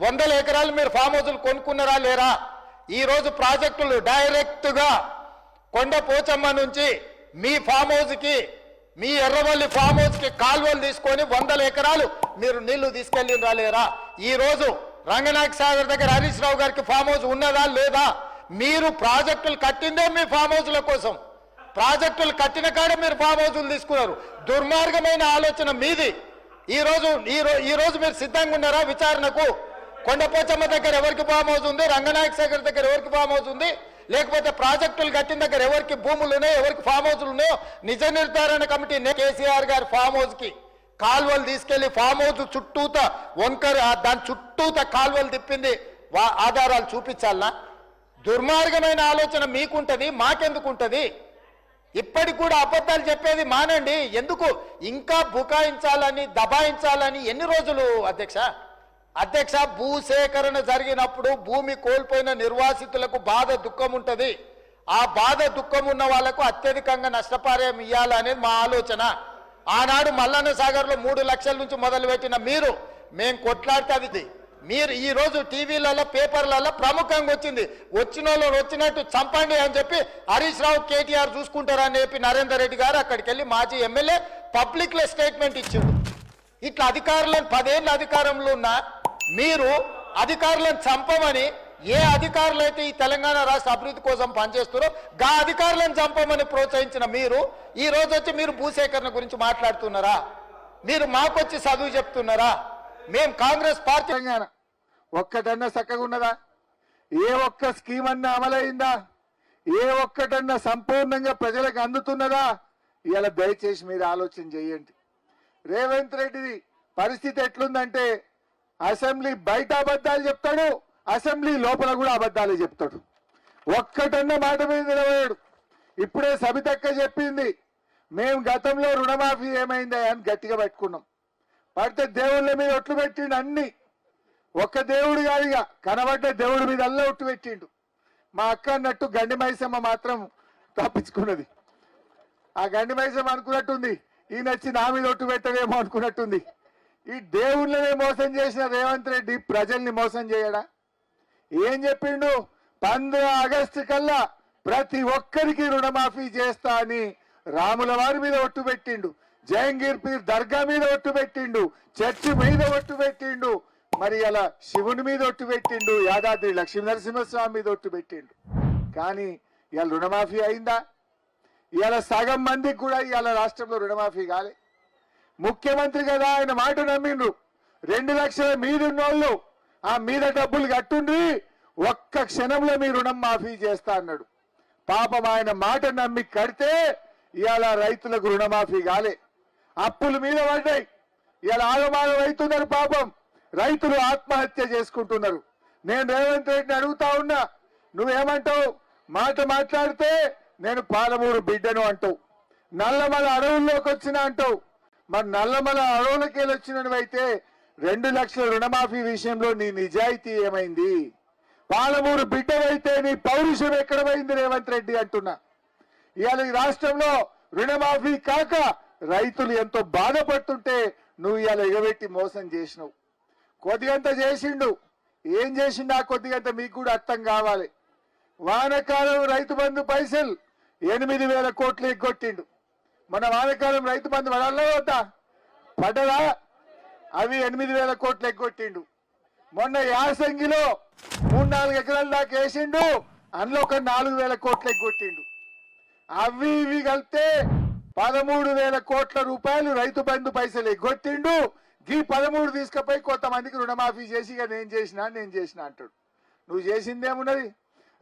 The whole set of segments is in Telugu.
వందల ఎకరాలు మీరు ఫామ్ హౌజులు కొనుక్కున్నారా లేరా? ఈరోజు ప్రాజెక్టులు డైరెక్ట్గా కొండ పోచమ్మ నుంచి మీ ఫామ్ హౌస్కి, మీ ఎర్రవల్లి ఫామ్ హౌస్కి కాలువలు తీసుకొని వందల ఎకరాలు మీరు నీళ్లు తీసుకెళ్ళినరా లేరా? ఈరోజు రంగనాయక సాగర్ దగ్గర హరీష్ రావు గారికి ఫామ్ హౌస్ ఉన్నదా లేదా? మీరు ప్రాజెక్టులు కట్టిందే మీ ఫామ్ హౌస్ల కోసం. ప్రాజెక్టులు కట్టిన కాడ మీరు ఫామ్ హౌస్లు తీసుకున్నారు. దుర్మార్గమైన ఆలోచన మీది. ఈరోజు మీరు సిద్ధంగా ఉన్నారా విచారణకు? కొండపోచమ్మ దగ్గర ఎవరికి ఫామ్ హౌస్ ఉంది, రంగనాయక సాగర్ దగ్గర ఎవరికి ఫామ్ హౌస్ ఉంది, లేకపోతే ప్రాజెక్టులు కట్టిన దగ్గర ఎవరికి భూములు ఉన్నాయో, ఎవరికి ఫామ్ హౌస్లు ఉన్నాయో నిజ నిర్ధారణ కమిటీ కేసీఆర్ గారి ఫామ్ హౌస్కి కాలువలు తీసుకెళ్లి ఫామ్ హౌస్ చుట్టూత వంకర దాని చుట్టూత కాలువలు తిప్పింది ఆధారాలు చూపించాలనా? దుర్మార్గమైన ఆలోచన మీకుంటది, మాకెందుకుంటది? ఇప్పటికి కూడా అబద్ధాలు చెప్పేది మానండి. ఎందుకు ఇంకా బుకాయించాలని, దబాయించాలని? ఎన్ని రోజులు అధ్యక్ష భూసేకరణ జరిగినప్పుడు భూమి కోల్పోయిన నిర్వాసితులకు బాధ దుఃఖం ఉంటుంది. ఆ బాధ దుఃఖం ఉన్న వాళ్లకు అత్యధికంగా నష్టపరిహారం ఇవ్వాలనేది మా ఆలోచన. ఆనాడు మల్లన్న సాగర్లో 3 లక్షల నుంచి మొదలుపెట్టిన మీరు, మేము కొట్లాడితే అది మీరు ఈరోజు టీవీలలో పేపర్లలో ప్రముఖంగా వచ్చింది. వచ్చిన వాళ్ళు వచ్చినట్టు చంపండి అని చెప్పి హరీష్ రావు కేటీఆర్ చూసుకుంటారని చెప్పి నరేందర్ రెడ్డి గారు అక్కడికి వెళ్ళి మాజీ ఎమ్మెల్యే పబ్లిక్లో స్టేట్మెంట్ ఇచ్చాడు. ఇట్లా అధికారులను 10 ఏళ్ళ అధికారంలో ఉన్న మీరు అధికారులను చంపమని, ఏ అధికారులు అయితే ఈ తెలంగాణ రాష్ట్ర అభివృద్ధి కోసం పనిచేస్తారో గా అధికారులను చంపమని ప్రోత్సహించిన మీరు ఈ రోజు వచ్చి మీరు భూసేకరణ గురించి మాట్లాడుతున్నారా? మీరు మాకొచ్చి చదువు చెప్తున్నారా? మేము కాంగ్రెస్ పార్టీ ఒక్కటన్నా చక్కగా ఉన్నదా? ఏ ఒక్క స్కీమ్ అన్నా అమలైందా? ఏ ఒక్కటన్నా సంపూర్ణంగా ప్రజలకు అందుతున్నదా? ఇలా దయచేసి మీరు ఆలోచన చేయండి. రేవంత్ రెడ్డిది పరిస్థితి ఎట్లుందంటే అసెంబ్లీ బయట అబద్ధాలు చెప్తాడు, అసెంబ్లీ లోపల కూడా అబద్ధాలు చెప్తాడు. ఒక్కటన్నా మాట మీద నిలబడాడు. ఇప్పుడే సబితక్క చెప్పింది, మేము గతంలో రుణమాఫీ ఏమైందా అని గట్టిగా పట్టుకున్నాం. పడితే దేవుళ్ళ మీద ఒట్లు పెట్టిండు. అన్ని ఒక్క దేవుడు కాదుగా, కనబడ్డ దేవుడి మీద అల్ల ఒట్టు పెట్టిండు. మా అక్క అన్నట్టు గండి మైసమ్మ మాత్రం తప్పించుకున్నది. ఆ గండి మైసమ్మ అనుకున్నట్టుంది, ఈయన వచ్చి నా మీద ఒట్టు పెట్టడేమో అనుకున్నట్టుంది. ఈ దేవుళ్ళనే మోసం చేసిన రేవంత్ రెడ్డి ప్రజల్ని మోసం చేయడా? ఏం చెప్పిండు? 15 ఆగస్టు కల్లా ప్రతి ఒక్కరికి రుణమాఫీ చేస్తా అని రాముల వారి మీద ఒట్టు పెట్టిండు, జయంగీర్ పీర్ దర్గా మీద ఒట్టు పెట్టిండు, చర్చి మీద ఒట్టు పెట్టిండు, మరి అలా శివుని మీద ఒట్టు పెట్టిండు, యాదాద్రి లక్ష్మీ నరసింహస్వామి మీద ఒట్టు పెట్టిండు. కానీ ఇవాళ రుణమాఫీ అయిందా? ఇవాళ సగం మందికి కూడా ఇవాళ రాష్ట్రంలో రుణమాఫీ కాలే. ముఖ్యమంత్రి కదా, ఆయన మాట నమ్మిండ్రు. 2 లక్షల మీదున్నోళ్ళు ఆ మీద డబ్బులు కట్టుండి ఒక్క క్షణంలో మీ రుణం మాఫీ చేస్తా అన్నాడు. పాపం ఆయన మాట నమ్మి కడితే ఇవాళ రైతులకు రుణమాఫీ కాలే, అప్పుల మీద పడ్డాయి. ఇవాళ ఆగమాగం అవుతున్నారు. పాపం రైతులు ఆత్మహత్య చేసుకుంటున్నారు. నేను రేవంత్ రెడ్డిని అడుగుతా ఉన్నా, నువ్వేమంటావు? మాట మాట్లాడితే నేను పాలమూరు బిడ్డను అంటావు, నల్లమల అడవుల్లోకి వచ్చిన అంటావు. మరి నల్లమల అడవులకి వచ్చినవైతే 2 లక్షల రుణమాఫీ విషయంలో నీ నిజాయితీ ఏమైంది? పాలమూరు బిడ్డవైతే నీ పౌరుషం ఎక్కడ పోయింది రేవంత్ రెడ్డి అంటున్నా. ఇవాళ ఈ రాష్ట్రంలో రుణమాఫీ కాక రైతులు ఎంతో బాధపడుతుంటే నువ్వు ఇవాళ ఎగబెట్టి మోసం చేసినావు. కొద్దిగంత చేసిండు. ఏం చేసిండు ఆ కొద్దిగంత మీకు కూడా అర్థం కావాలి. వానకాలం రైతు బంధు పైసలు 8,000 కోట్లు ఎగ్గొట్టిండు. మన వానకాలం రైతు బంధు పడాలా వద్దా? పడ్డదా? అవి 8,000 కోట్లు ఎగ్గొట్టిండు. మొన్న యాసంగిలో 3-4 ఎకరాల దాకా వేసిండు, అందులో ఒక 4,000 కోట్లు ఎగ్గొట్టిండు. అవి ఇవి కలిపితే 13,000 కోట్ల రూపాయలు రైతు బంధు పైసలు ఎగ్గొట్టిండు. ఈ 13 తీసుకుపోయి కొంతమందికి రుణమాఫీ చేసి ఇక నేను చేసిన అంటాడు. నువ్వు చేసిందేమున్నది?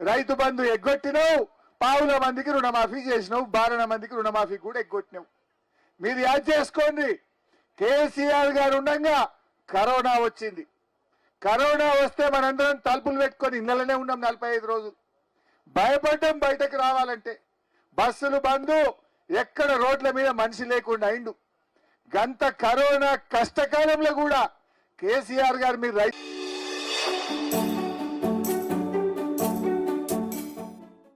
రైతు బంధు ఎగ్గొట్టినావు, పావుల మందికి రుణమాఫీ చేసినావు, 12 మందికి రుణమాఫీ కూడా ఎగ్గొట్టినావు. మీరు యాద్ చేసుకోండి, కేసీఆర్ గారు ఉండగా కరోనా వచ్చింది. కరోనా వస్తే మనందరం తలుపులు పెట్టుకొని ఇళ్లలోనే ఉన్నాం 45 రోజులు. భయపడ్డం బయటకు రావాలంటే. బస్సులు బంధు, ఎక్కడ రోడ్ల మీద మనిషి లేకుండా అయిండు. గంత కరోనా కష్టకాలంలో కూడా కేసీఆర్ గారు మీరు